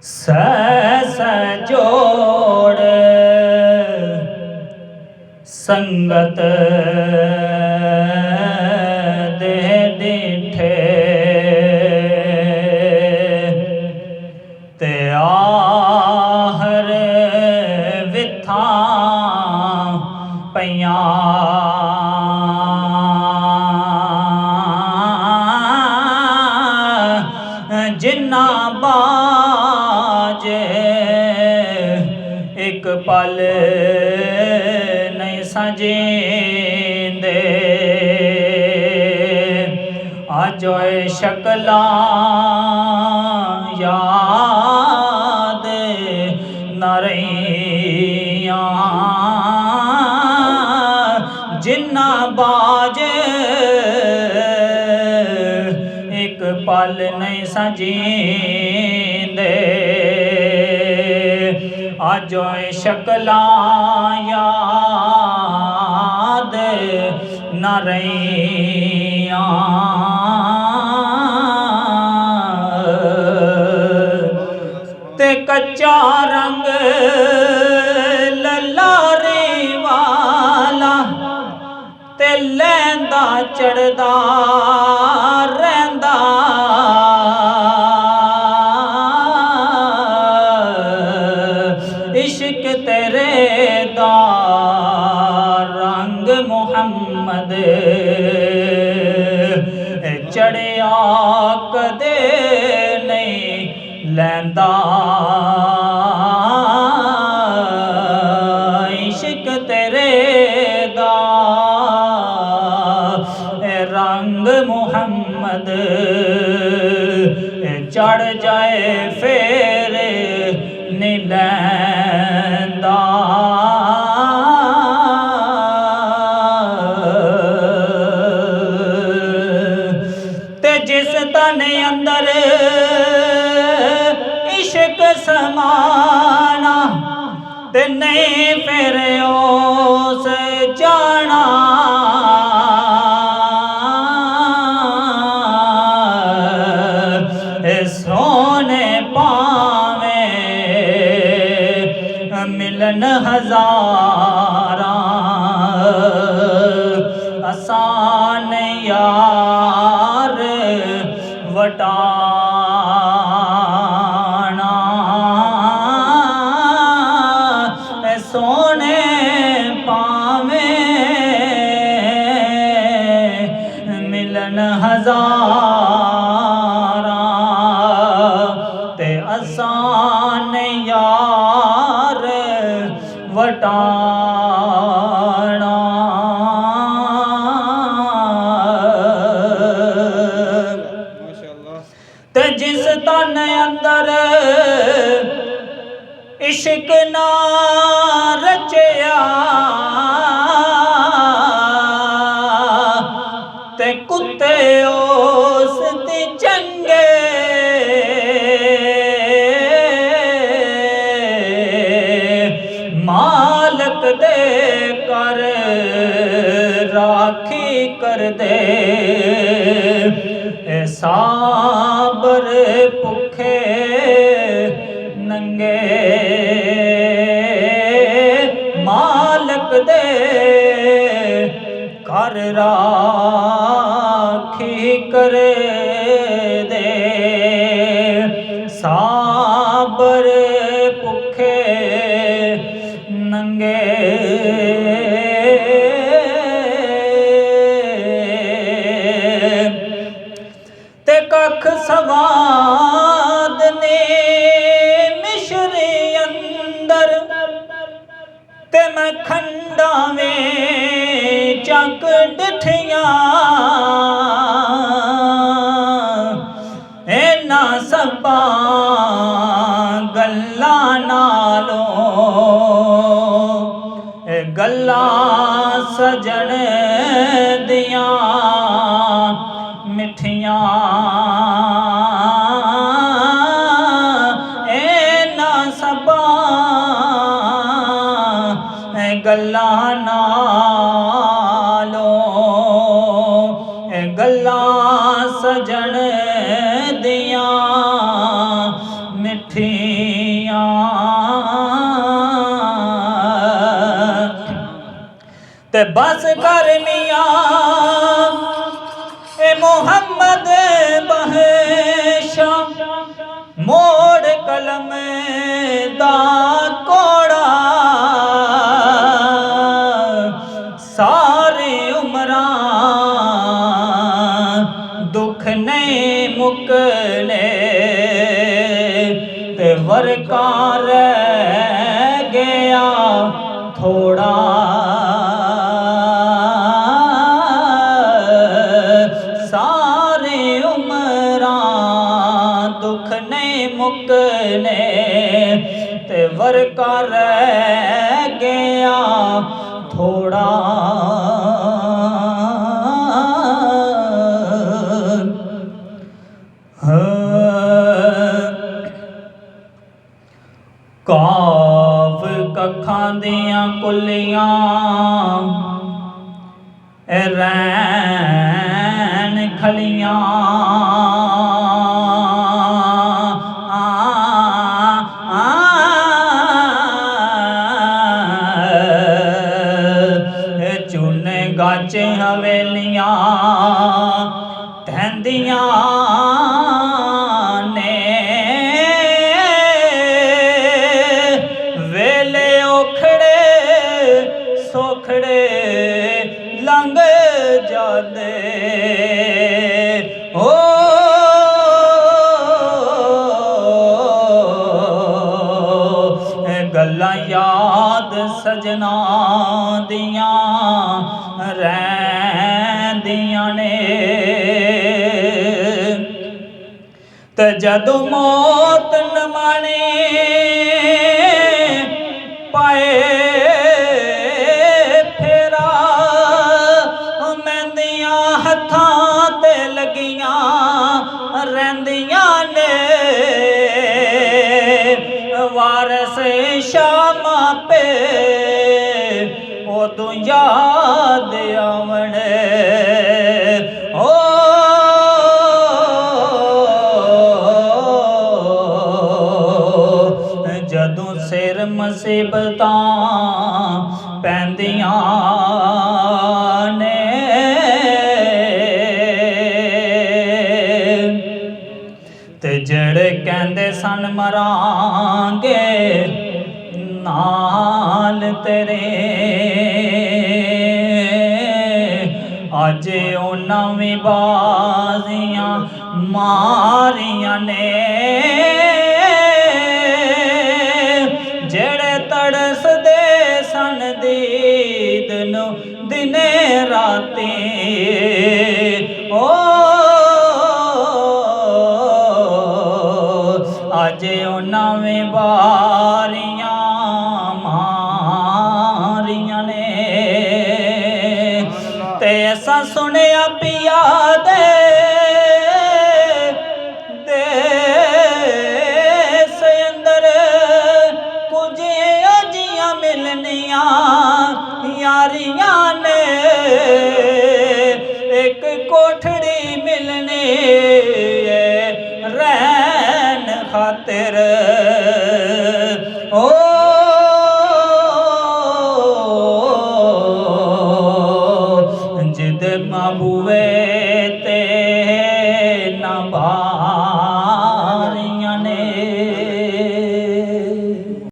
सहस जोड़ संगत दे डिठे ते आहर विथा पइयां जिन्ना बाज एक पल नहीं सजींदे अजोए शकलां याद न रहियां जिन्ना बाज एक पल नहीं सजींदे अजोए शकलां याद न रहियां ते कच्चा रंग ललारी वाला ते लैंदा चढ़दा रहिंदा इश्क तेरे दा रंग मुहम्मद चढ़िया कदे नहीं लैंदा इश्क तेरे दा रंग मुहम्मद चढ़ जाए फिर नहीं लैंदा ते जिस तन अंदर इश्क समाना ते नहीं फिर उस जाना सोने पावे मिलन हजारा आसान यार वटाना सोने पावे मिलन हजारा ते आसान यार वटाना ते जिस तन अंदर इश्क ना रचया ते कुत्ते उस दी चंगे मालक दे कर राखी कर दे साबर भुखे नंगे मालक दे कर राखी कर दे साबर भुखे नंगे ते कख सवाद ने मिश्री अंदर ते मैं खंडा में चक डिठियां इना सबा गल्लां नालों गल्लां सजन दियां मिठियां इना सबा गल्लां नालों गल्लां सजन दियां मिठी ते बस कर मियां ए मोहम्मद बहशा मोड़ कलम दा कोड़ा सारे उमरां दुख नहीं मुकने ते वरका रह गया थोड़ा सारे उमरां दुख नहीं मुकने ते वरका रह गया थोड़ा काफ कखां दियां कुलियां रैन खलियां चुन गच हवेलियां तहंदियां ने वेले ओखड़े सोखड़े लंघ जाते ओ गल्लां याद सजना दियां रैंदियां ने ते जदों मौत नमाने पाए फेरा मैंदियां हत्थां ते लगियां रहिंदियां ने वारस शामा पे उदों याद आवणे ओ जदों सिर मुसीबतां पैंदियां ने ते जेड़े कहंदे सन मरांगे नाल तेरे अज उन्हां भी बाजियां मारियां ने जेड़े तड़सदे सन दीद नूं दिने राती ओ अज उन्हां भी बारियां मारियां ने ते असां सुनिया पिया दे